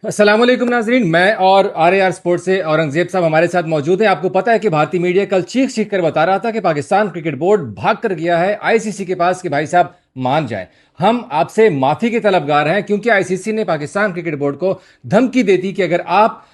अस्सलामुअलैकुम नाजरीन, मैं और आर स्पोर्ट्स से औरंगजेब साहब हमारे साथ मौजूद हैं। आपको पता है कि भारतीय मीडिया कल चीख चीख कर बता रहा था कि पाकिस्तान क्रिकेट बोर्ड भाग कर गया है आईसीसी के पास कि भाई साहब मान जाए। हम आपसे माफी के तलबगार हैं क्योंकि आईसीसी ने पाकिस्तान क्रिकेट बोर्ड को धमकी दे दी कि अगर आप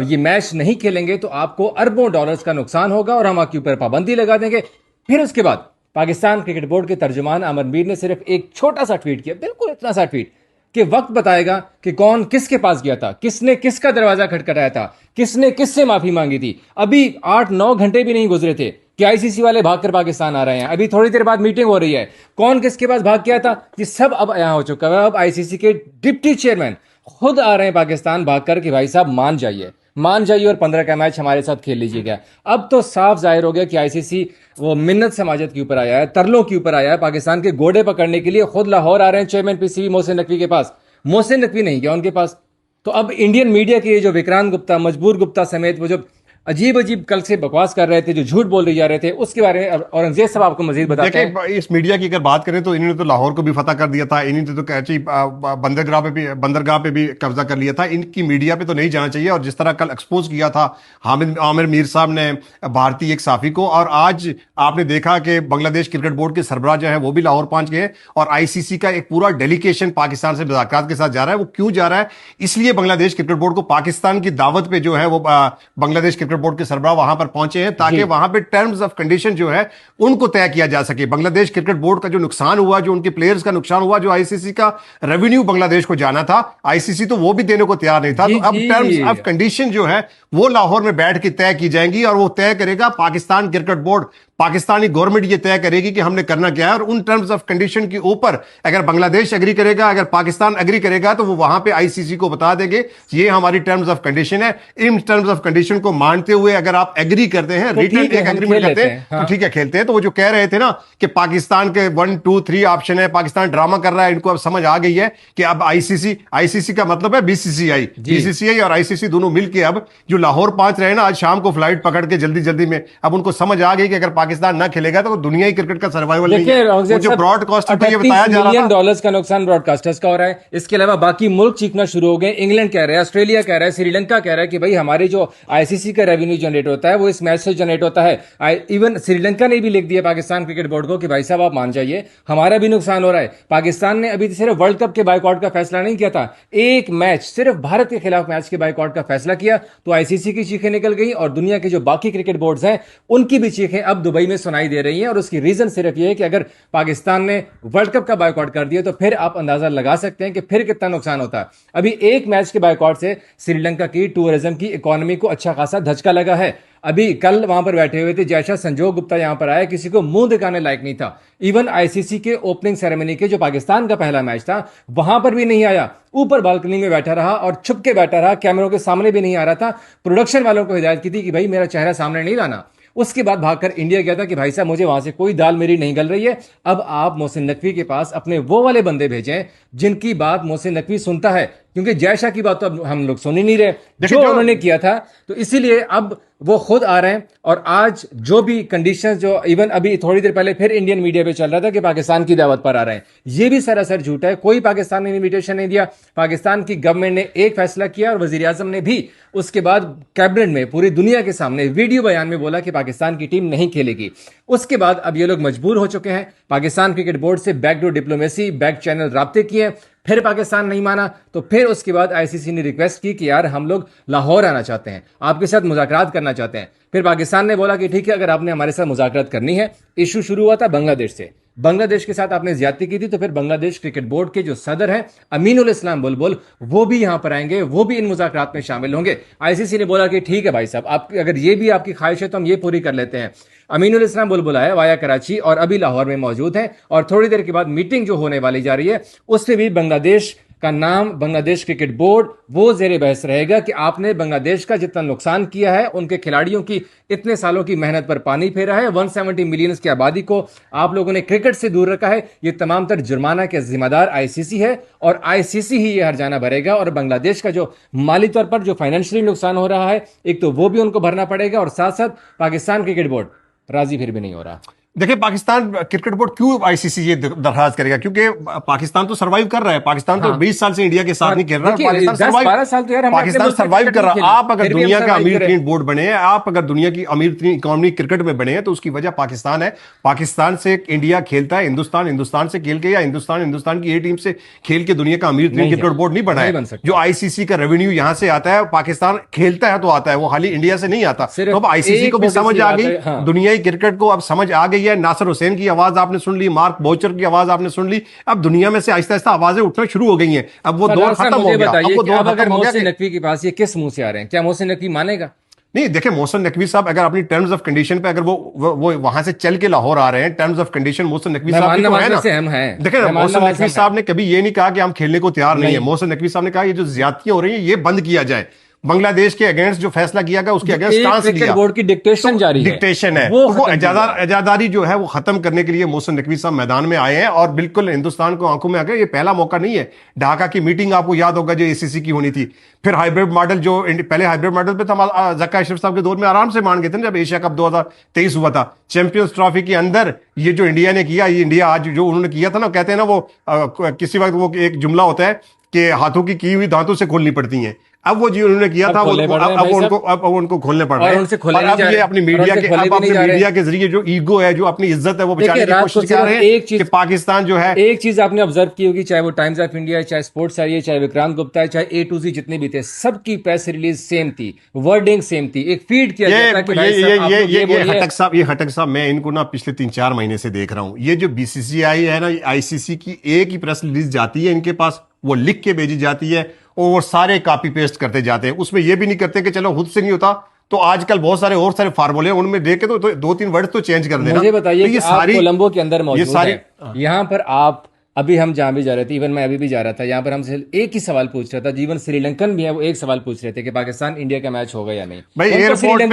ये मैच नहीं खेलेंगे तो आपको अरबों डॉलर्स का नुकसान होगा और हम आपके ऊपर पाबंदी लगा देंगे। फिर उसके बाद पाकिस्तान क्रिकेट बोर्ड के तर्जुमान अमरमीर ने सिर्फ एक छोटा सा ट्वीट किया, बिल्कुल इतना सा ट्वीट कि वक्त बताएगा कि कौन किसके पास गया था, किसने किसका दरवाजा खटखटाया था, किसने किससे माफी मांगी थी। अभी 8-9 घंटे भी नहीं गुजरे थे कि आईसीसी वाले भागकर पाकिस्तान आ रहे हैं। अभी थोड़ी देर बाद मीटिंग हो रही है, कौन किसके पास भाग गया था ये सब अब यहां हो चुका है। अब आईसीसी के डिप्टी चेयरमैन खुद आ रहे हैं पाकिस्तान भागकर कि भाई साहब मान जाइए, मान जाइए और 15 का मैच हमारे साथ खेल लीजिएगा। अब तो साफ जाहिर हो गया कि आईसीसी वो मिन्नत समाजत के ऊपर आया है, तरलों के ऊपर आया है। पाकिस्तान के गोडे पकड़ने के लिए खुद लाहौर आ रहे हैं चेयरमैन पीसीबी मोहसिन नकवी के पास। मोहसिन नकवी नहीं गया उनके पास। तो अब इंडियन मीडिया के जो विक्रांत गुप्ता, मजबूर गुप्ता समेत वो जो अजीब अजीब कल से बकवास कर रहे थे, जो झूठ बोल जा रहे थे, उसके बारे में औरंगजेब साहब आपको मजीद बताते हैं। देखिए, इस मीडिया की अगर बात करें तो इन्होंने तो लाहौर को भी फतह कर दिया था, इन्होंने तो कराची बंदरगाह पे भी कब्जा कर लिया था। इनकी मीडिया पे तो नहीं जाना चाहिए। और जिस तरह कल एक्सपोज किया था हामिद आमिर मीर साहब ने भारतीय एक साफी को, और आज आपने देखा कि बांग्लादेश क्रिकेट बोर्ड के सरबराह जो है वो भी लाहौर पहुंच गए और आईसीसी का एक पूरा डेलीगेशन पाकिस्तान से मुज़ाकरात के साथ जा रहा है। वो क्यों जा रहा है? इसलिए बांग्लादेश क्रिकेट बोर्ड को पाकिस्तान की दावत पे जो है वो बांग्लादेश क्रिकेट बोर्ड के सरबराह वहां पर पहुंचे हैं ताकि वहां पे टर्म्स ऑफ कंडीशन जो है उनको तय किया जा सके। बांग्लादेश क्रिकेट बोर्ड का जो नुकसान हुआ, जो उनके प्लेयर्स का नुकसान हुआ, जो आईसीसी का रेवेन्यू बांग्लादेश को जाना था, आईसीसी तो वो भी देने को तैयार नहीं था। जी तो अब जी। टर्म्स ऑफ कंडीशन जो है वो लाहौर में बैठ के तय की जाएंगी और वो तय करेगा Pakistan cricket board. Pakistani government ये तय करेगी कि हमने करना क्या है, और उन टर्म्स ऑफ कंडीशन के ऊपर अगर बांग्लादेश एग्री करेगा, अगर पाकिस्तान एग्री करेगा, तो वो वहां पे आईसीसी को बता देंगे ये हमारी टर्म्स ऑफ कंडीशन है। इन टर्म्स ऑफ कंडीशन को मानते हुए अगर आप एग्री करते हैं, तो रिटर्न ठीक है, एक हम एग्रीमेंट खेल करते लेते हैं, हैं। तो हाँ ठीक है, खेलते हैं। तो वो जो कह रहे थे ना कि पाकिस्तान के 1, 2, 3 ऑप्शन है, पाकिस्तान ड्रामा कर रहा है, इनको अब समझ आ गई है कि अब आईसीसी, आईसीसी का मतलब है बीसीसीआई, जी। बीसीसीआई और आईसीसी दोनों मिलकर अब जो लाहौर पहुंच रहे हैं ना, आज शाम को फ्लाइट पकड़ के जल्दी जल्दी में, अब उनको समझ आ गई कि अगर पाकिस्तान ना खेलेगा तो दुनिया ही क्रिकेट का सर्वाइवल नहीं देखिए है। वो औरंगजेब जो साहब, ब्रॉडकास्टर पे ये 38 बताया जा रहा मिलियन था। डॉलर्स का नुकसान ब्रॉडकास्टर्स का हो रहा है। इसके अलावा बाकी मुल्क चीखना शुरू हो गए। इंग्लैंड कह रहा है, ऑस्ट्रेलिया कह रहा है, श्रीलंका कह रहा है कि भाई हमारे जो आईसीसी का रेवेन्यू जनरेट होता है वो इस मैच से जनरेट होता है। इवन श्रीलंका ने भी लिख दिया पाकिस्तान क्रिकेट बोर्ड को कि भाई साहब आप मान जाइए, हमारा भी नुकसान हो रहा है। पाकिस्तान ने अभी सिर्फ वर्ल्ड कप के बाइकआउट का फैसला नहीं किया था, एक मैच सिर्फ भारत के खिलाफ मैच के बाइकआउट का फैसला किया तो आईसीसी की चीखें निकल गई और दुनिया के जो बाकी क्रिकेट बोर्ड्स हैं उनकी भी चीखें अब दुबई में सुनाई दे रही हैं। और उसकी रीजन सिर्फ यह है कि अगर पाकिस्तान ने वर्ल्ड कप का बायकॉट कर दिया तो फिर आप अंदाजा लगा सकते हैं कि फिर कितना नुकसान होता है। अभी एक मैच के बायकॉट से श्रीलंका की टूरिज्म की इकोनॉमी को अच्छा खासा धचका लगा है। अभी कल वहां पर बैठे हुए थे जैसा संजोग गुप्ता यहां पर आया, किसी को मुंह दिखाने लायक नहीं था। इवन आईसीसी के ओपनिंग सेरेमनी के जो पाकिस्तान का पहला मैच था वहां पर भी नहीं आया, ऊपर बालकनी में बैठा रहा और छुप के बैठा रहा, कैमरों के सामने भी नहीं आ रहा था। प्रोडक्शन वालों को हिदायत की थी कि भाई मेरा चेहरा सामने नहीं लाना। उसके बाद भागकर इंडिया गया था कि भाई साहब मुझे वहां से कोई दाल मेरी नहीं गल रही है। अब आप मोहसिन नकवी के पास अपने वो वाले बंदे भेजें जिनकी बात मोहसिन नकवी सुनता है, क्योंकि जयशाह की बात तो अब हम लोग सुन ही नहीं रहे जो उन्होंने किया था। तो इसीलिए अब वो खुद आ रहे हैं और आज जो भी कंडीशंस, जो इवन अभी थोड़ी देर पहले फिर इंडियन मीडिया पे चल रहा था कि पाकिस्तान की दावत पर आ रहे हैं, ये भी सरासर झूठ है। कोई पाकिस्तान ने इन्विटेशन नहीं दिया। पाकिस्तान की गवर्नमेंट ने एक फैसला किया और वजीर आजम ने भी उसके बाद कैबिनेट में पूरी दुनिया के सामने वीडियो बयान में बोला कि पाकिस्तान की टीम नहीं खेलेगी। उसके बाद अब ये लोग मजबूर हो चुके हैं। पाकिस्तान क्रिकेट बोर्ड से बैकडोर डिप्लोमेसी, बैक चैनल राब्ते किए, फिर पाकिस्तान नहीं माना। तो फिर उसके बाद आईसीसी ने रिक्वेस्ट की कि यार हम लोग लाहौर आना चाहते हैं, आपके साथ मुज़ाकरात करना चाहते हैं। फिर पाकिस्तान ने बोला कि ठीक है, अगर आपने हमारे साथ मुज़ाकरात करनी है। इशू शुरू हुआ था बांग्लादेश से, बांग्लादेश के साथ आपने ज्यादती की थी, तो फिर बांग्लादेश क्रिकेट बोर्ड के जो सदर हैं अमीनुल इस्लाम बुलबुल, वो भी यहां पर आएंगे, वो भी इन मुज़ाकरात में शामिल होंगे। आईसीसी ने बोला कि ठीक है भाई साहब, आप अगर ये भी आपकी ख्वाहिश है तो हम ये पूरी कर लेते हैं। अमीनुल इस्लाम बुलबुल आए वाया कराची और अभी लाहौर में मौजूद हैं और थोड़ी देर के बाद मीटिंग जो होने वाली जा रही है उसमें भी बांग्लादेश का नाम, बांग्लादेश क्रिकेट बोर्ड, वो जेर बहस रहेगा कि आपने बांग्लादेश का जितना नुकसान किया है, उनके खिलाड़ियों की इतने सालों की मेहनत पर पानी फेरा है, 170 मिलियन की आबादी को आप लोगों ने क्रिकेट से दूर रखा है, ये तमाम तर जुर्माना के जिम्मेदार आईसीसी है और आईसीसी ही ये हर्जाना भरेगा। और बांग्लादेश का जो माली तौर पर जो फाइनेंशियली नुकसान हो रहा है, एक तो वो भी उनको भरना पड़ेगा और साथ साथ पाकिस्तान क्रिकेट बोर्ड राजी फिर भी नहीं हो रहा। देखिए, पाकिस्तान क्रिकेट बोर्ड क्यों आईसीसी ये दरखास्त करेगा? क्योंकि पाकिस्तान तो सरवाइव कर रहा है। पाकिस्तान तो 20 साल से इंडिया के साथ नहीं खेल रहा है। पाकिस्तान 10-12 साल तो यार हमने अपने पाकिस्तान मुल्क में सरवाइव क्रिकेट कर नहीं रहा। खेली, आप अगर फिर भी हम दुनिया का सरवाइव अमीर करे। तीन बोर्ड बने हैं, आप अगर दुनिया की अमीर तीन इकोनॉमी क्रिकेट में बने हैं, तो उसकी वजह पाकिस्तान है। पाकिस्तान से इंडिया खेलता है, हिंदुस्तान से खेल के, या हिंदुस्तान की ए टीम से खेल के दुनिया का अमीर तीन क्रिकेट बोर्ड नहीं बना नहीं है। बन सकता। जो आईसीसी का रेवेन्यू यहां से आता है, पाकिस्तान खेलता है तो आता है, वो खाली इंडिया से नहीं आता। सिर्फ तो अब आईसीसी एक को भी छोटी समझ सी आ बात गई, है, हाँ। दुनियाई क्रिकेट को अब समझ आ गई है। नासिर हुसैन की आवाज आपने सुन ली, मार्क बोचर की आवाज आपने सुन ली। अब दुनिया में से आहिस्ता आहिस्ता आवाजें उठना शुरू हो गई हैं। अब वो दौर सरदार साहब, खत्म हो मुझे गया। अब बताइए वो कि दौर अब अगर खत्म हो गया मोहसिन कि नकवी के पास ये किस मुंह से आ रहे हैं, क्या मोहसिन नकवी मानेगा? नहीं। देखिए, मोहसिन नकवी साहब अगर अपनी टर्म्स ऑफ कंडीशन पे, अगर वो वहां से चल के लाहौर आ रहे हैं, terms of condition Mohsin Naqvi साहब की तो है ना। से हम हैं, देखिए ना, मेहमान मोहसिन नवाज नकवी हम साहब ने कभी ये नहीं कहा कि हम खेलने को तैयार नहीं है। नहीं। मोहसिन नकवी साहब ने कहा ये जो ज्यादतियां हो रही हैं ये बंद किया जाए। बांग्लादेश के अगेंस्ट जो फैसला किया गया उसके अगेंस्ट स्टांस क्रिकेट लिया। बोर्ड की डिक्टेशन जारी है, डिक्टेशन है, वो तो वो खत्म की जाए। आजादारी जो है वो खत्म करने के लिए मोहसिन नकवी साहब मैदान में आए हैं, और बिल्कुल हिंदुस्तान को आंखों में आ गए। ये पहला मौका नहीं है। ढाका की मीटिंग आपको याद होगा जो एसीसी की होनी थी, फिर हाइब्रिड मॉडल, जो पहले हाइब्रिड मॉडल पे था जक्का अशरफ साहब के दौर में आराम से मान गए थे ना, जब एशिया कप 2023 हुआ था। चैंपियंस ट्रॉफी के अंदर ये जो इंडिया ने किया, ये इंडिया आज जो उन्होंने किया था ना, कहते हैं ना वो किसी वक्त वो एक जुमला होता है कि हाथों की हुई दांतों से खोलनी पड़ती हैं। अब वो जी उन्होंने किया था, अब उनको खोलने पड़ रहे हैं। और अब ये अपनी मीडिया के, अब अपने मीडिया के जरिए जो ईगो है, जो अपनी इज्जत है, वो बचाने की कोशिश कर रहे हैं कि पाकिस्तान जो है। एक चीज आपने ऑब्जर्व की होगी, चाहे वो टाइम्स ऑफ इंडिया है, चाहे स्पोर्ट्स है, चाहे विक्रांत गुप्ता है, चाहे A to Z जितने भी थे, सबकी प्रेस रिलीज सेम थी, वर्डिंग सेम थी, एक फीड किया गया था कि भाई साहब आप लोग ये बोलिए। हटक साहब, मैं इनको ना पिछले 3-4 महीने से देख रहा हूं। ये जो बीसीसीआई है ना, आईसीसी की एक ही प्रेस रिलीज जाती है इनके पास, वो लिख के भेजी जाती है और सारे कॉपी पेस्ट करते जाते हैं। उसमें ये भी नहीं करते कि चलो खुद से नहीं होता तो आजकल बहुत सारे फार्मूले हैं, उनमें देख के तो 2-3 वर्ड तो चेंज कर देना। मुझे बताइए तो कि आप कोलंबो के अंदर मौजूद हैं, यहाँ पर आप अभी हम जहां भी जा रहे थे, इवन मैं अभी भी जा रहा था, यहाँ पर हमसे एक ही सवाल पूछ रहा था, जीवन श्रीलंकन भी है, वो एक सवाल पूछ रहे थे कि पाकिस्तान इंडिया का मैच होगा या नहीं। भाई एयरपोर्ट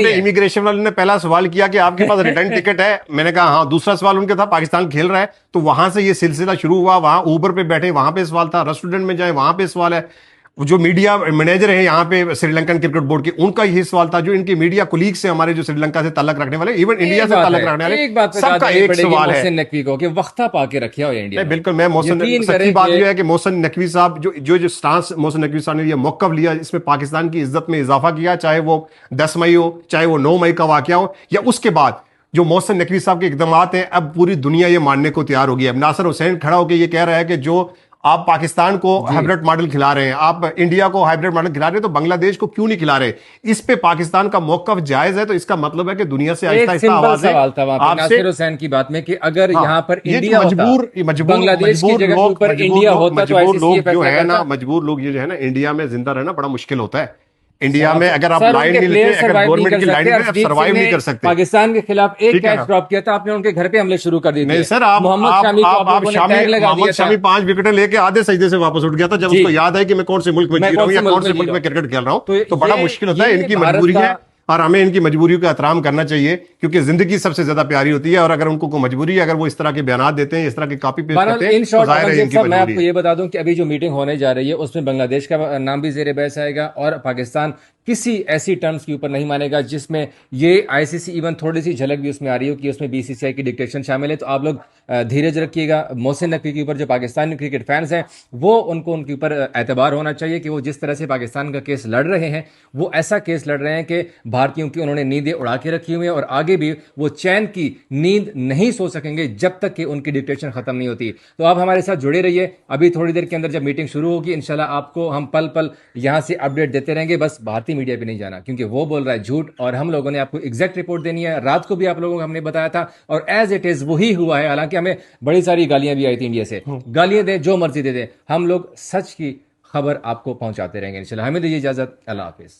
पे इमिग्रेशन वाले ने पहला सवाल किया कि आपके पास रिटर्न टिकट है? मैंने कहा हाँ। दूसरा सवाल उनका था पाकिस्तान खेल रहा है, तो वहां से ये सिलसिला शुरू हुआ। वहां ऊबर पे बैठे, वहां पे सवाल था, रेस्टोरेंट में जाए, वहां पे सवाल है। जो मीडिया मैनेजर है यहाँ पे श्रीलंकन क्रिकेट बोर्ड के, उनका यही सवाल था। जो इनके मीडिया कोलीग से हमारे जो श्रीलंका से ताल्लुक रखने वाले, इवन इंडिया से ताल्लुक रखने वाले, एक बात सबका एक सवाल है नकवी को कि वक्ता पाके रखा हो इंडिया में। बिल्कुल, मैं मोहसिन, सच्ची बात यह है कि मोहसिन नकवी साहब जो स्टांस मोहसिन नकवी साहब ने ये मौकफ लिया, इसमें पाकिस्तान की इज्जत में इजाफा किया, चाहे वो 10 मई हो, चाहे वो 9 मई का वाकया हो, या उसके बाद जो मोहसिन नकवी साहब के इकदाम हैं, अब पूरी दुनिया ये मानने को तैयार हो गई है। अब नासिर हुसैन खड़ा होकर ये कह रहा है कि जो आप पाकिस्तान को हाइब्रिड मॉडल खिला रहे हैं, आप इंडिया को हाइब्रिड मॉडल खिला रहे हैं, तो बांग्लादेश को क्यों नहीं खिला रहे? इस पे पाकिस्तान का मौकफ जायज है, तो इसका मतलब है कि दुनिया से आहिस्ता आहिस्ता आवाजें आपसे नासिर हुसैन की बात में कि अगर यहाँ पर इंडिया बांग्लादेश की जगह पर इंडिया होता, मजबूर लोग जो है ना, मजबूर लोग ये जो है ना, इंडिया में जिंदा रहना बड़ा मुश्किल होता है। इंडिया में अगर आप लाइन नहीं लेते, अगर गवर्नमेंट की लाइन में सर्वाइव नहीं कर सकते। पाकिस्तान के खिलाफ एक कैच ड्रॉप किया था, आपने उनके घर पे हमले शुरू कर दिए। नहीं सर, मोहम्मद शमी 5 विकेटें लेके आधे सजदे से वापस उठ गया था, जब उसको याद है कि मैं कौन से मुल्क में जी रहा हूँ या कौन से मुल्क में क्रिकेट खेल रहा हूँ। तो बड़ा मुश्किल होता है। इनकी मजबूरी है और हमें इनकी मजबूरी का एहतराम करना चाहिए, क्योंकि जिंदगी सबसे ज्यादा प्यारी होती है। और अगर उनको कोई मजबूरी है, अगर वो इस तरह के बयान देते हैं, इस तरह के कॉपी पेस्ट करते हैं, तो जाहिर है इनकी मजबूरी। मैं आपको ये बता दूं कि अभी जो मीटिंग होने जा रही है उसमें बांग्लादेश का नाम भी जेर बहस आएगा, और पाकिस्तान किसी ऐसी टर्म्स के ऊपर नहीं मानेगा जिसमें ये आईसीसी इवन थोड़ी सी झलक भी उसमें आ रही हो कि उसमें बीसीसीआई की डिक्टेशन शामिल है। तो आप लोग धीरज रखिएगा। मोहसिन नकवी के ऊपर जो पाकिस्तानी क्रिकेट फैंस हैं, वो उनके ऊपर एतबार होना चाहिए कि वो जिस तरह से पाकिस्तान का केस लड़ रहे हैं, वो ऐसा केस लड़ रहे हैं कि भारतीयों की उन्होंने नींदें उड़ा के रखी हुई है, और आगे भी वो चैन की नींद नहीं सो सकेंगे जब तक कि उनकी डिक्टेशन खत्म नहीं होती। तो आप हमारे साथ जुड़े रहिए। अभी थोड़ी देर के अंदर जब मीटिंग शुरू होगी, इंशाल्लाह आपको हम पल पल यहां से अपडेट देते रहेंगे। बस भारतीय मीडिया पे नहीं जाना, क्योंकि वो बोल रहा है झूठ, और हम लोगों ने आपको एग्जैक्ट रिपोर्ट देनी है। रात को भी आप लोगों को हमने बताया था, और एज इट इज वही हुआ है। हालांकि हमें बड़ी सारी गालियां भी आई थी इंडिया से, गालियां दे जो मर्जी दे दे, हम लोग सच की खबर आपको पहुंचाते रहेंगे इंशाल्लाह। हमें दीजिए इजाजत, अल्लाह हाफिज।